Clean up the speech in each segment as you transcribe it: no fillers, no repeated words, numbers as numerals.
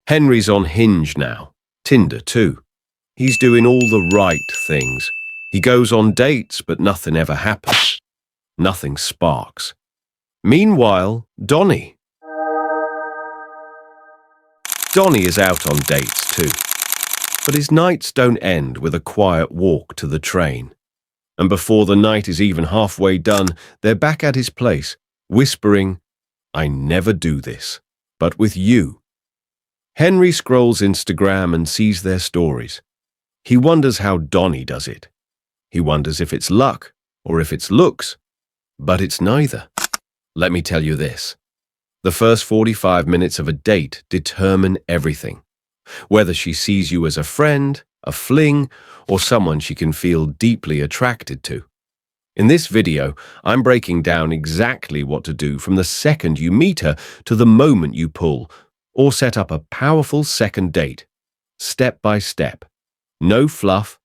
Henry's on Hinge now. Tinder too. He's doing all the right things. He goes on dates, but nothing ever happens. Nothing sparks. Meanwhile, Donnie is out on dates too. But his nights don't end with a quiet walk to the train. And before the night is even halfway done, they're back at his place, whispering, "I never do this, but with you." Henry scrolls Instagram and sees their stories. He wonders how Donnie does it. He wonders if it's luck or if it's looks. But it's neither. Let me tell you this. The first 45 minutes of a date determine everything. Whether she sees you as a friend, a fling, or someone she can feel deeply attracted to. In this video, I'm breaking down exactly what to do from the second you meet her to the moment you pull, or set up a powerful second date. Step by step. No fluff.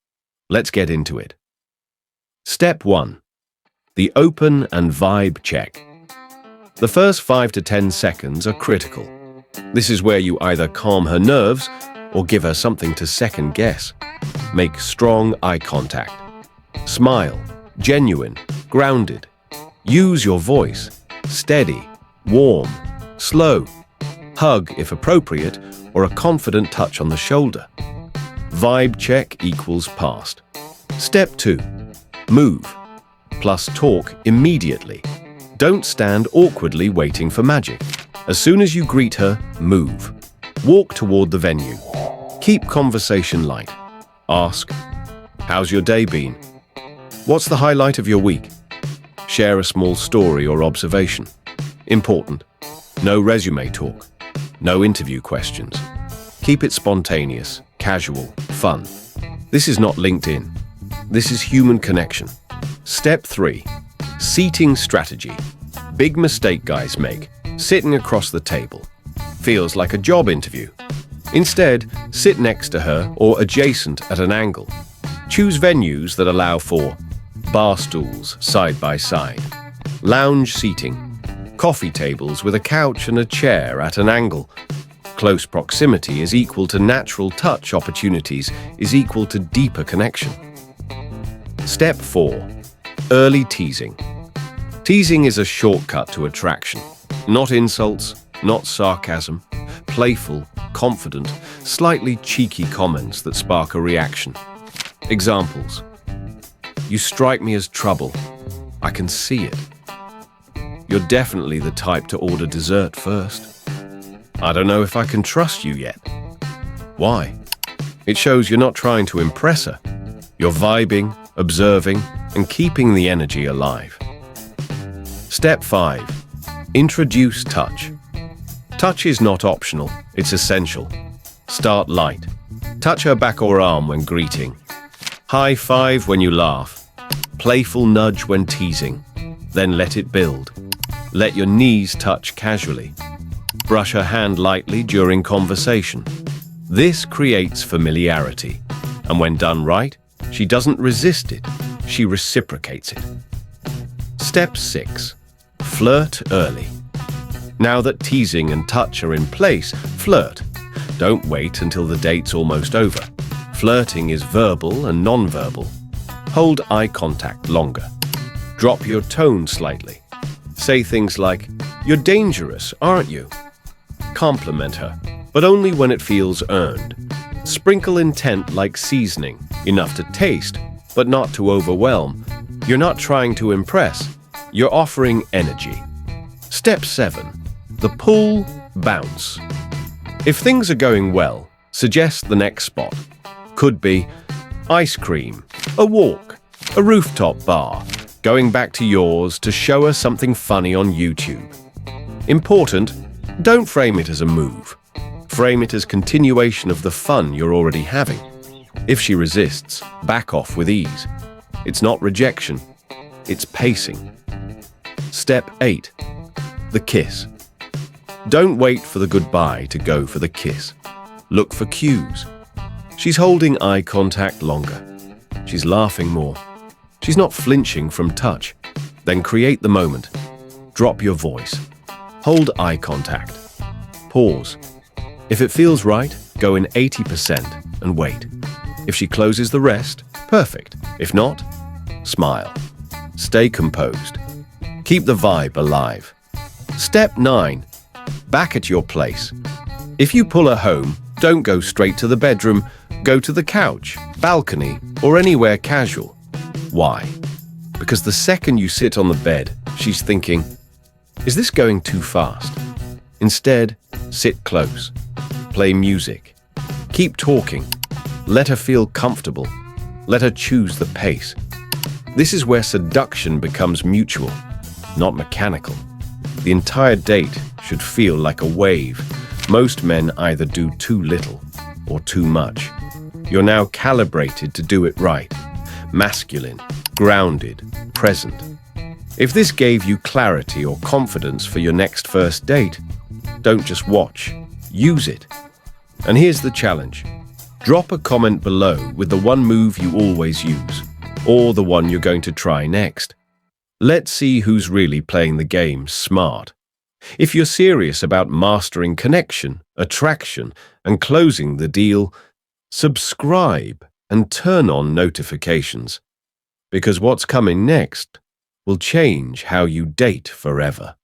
Let's get into it. Step 1. The open and vibe check. The first 5 to 10 seconds are critical. This is where you either calm her nerves or give her something to second guess. Make strong eye contact. Smile, genuine, grounded. Use your voice, steady, warm, slow. Hug if appropriate, or a confident touch on the shoulder. Vibe check equals passed. Step 2. Move. Plus talk immediately. Don't stand awkwardly waiting for magic. As soon as you greet her, move. Walk toward the venue. Keep conversation light. Ask, "How's your day been? What's the highlight of your week?" Share a small story or observation. Important. No resume talk. No interview questions. Keep it spontaneous, casual, fun. This is not LinkedIn. This is human connection. Step 3. Seating strategy. Big mistake guys make. Sitting across the table. Feels like a job interview. Instead, sit next to her or adjacent at an angle. Choose venues that allow for bar stools side by side, lounge seating, coffee tables with a couch and a chair at an angle. Close proximity is equal to natural touch opportunities is equal to deeper connection. Step 4. Early teasing. Teasing is a shortcut to attraction. Not insults, not sarcasm. Playful, confident, slightly cheeky comments that spark a reaction. Examples. "You strike me as trouble. I can see it. You're definitely the type to order dessert first. I don't know if I can trust you yet." Why? It shows you're not trying to impress her. You're vibing, observing, and keeping the energy alive. Step 5. Introduce touch. Touch is not optional, it's essential. Start light. Touch her back or arm when greeting. High five when you laugh. Playful nudge when teasing. Then let it build. Let your knees touch casually. Brush her hand lightly during conversation. This creates familiarity. And when done right, she doesn't resist it, she reciprocates it. Step 6. Flirt early. Now that teasing and touch are in place, flirt. Don't wait until the date's almost over. Flirting is verbal and non-verbal. Hold eye contact longer. Drop your tone slightly. Say things like, "You're dangerous, aren't you?" Compliment her, but only when it feels earned. Sprinkle intent like seasoning, enough to taste, but not to overwhelm. You're not trying to impress. You're offering energy. Step 7. The pull, bounce. If things are going well, suggest the next spot. Could be ice cream, a walk, a rooftop bar, going back to yours to show her something funny on YouTube. Important, don't frame it as a move. Frame it as continuation of the fun you're already having. If she resists, back off with ease. It's not rejection, it's pacing. Step 8. The kiss. Don't wait for the goodbye to go for the kiss. Look for cues. She's holding eye contact longer. She's laughing more. She's not flinching from touch. Then create the moment. Drop your voice. Hold eye contact. Pause. If it feels right, go in 80% and wait. If she closes the rest, perfect. If not, smile. Stay composed. Keep the vibe alive. Step 9. Back at your place. If you pull her home, don't go straight to the bedroom. Go to the couch, balcony, or anywhere casual. Why? Because the second you sit on the bed, she's thinking, is this going too fast? Instead, sit close. Play music. Keep talking. Let her feel comfortable. Let her choose the pace. This is where seduction becomes mutual, not mechanical. The entire date should feel like a wave. Most men either do too little or too much. You're now calibrated to do it right. Masculine, grounded, present. If this gave you clarity or confidence for your next first date, don't just watch, use it. And here's the challenge. Drop a comment below with the one move you always use, or the one you're going to try next. Let's see who's really playing the game smart. If you're serious about mastering connection, attraction, and closing the deal, subscribe and turn on notifications. Because what's coming next will change how you date forever.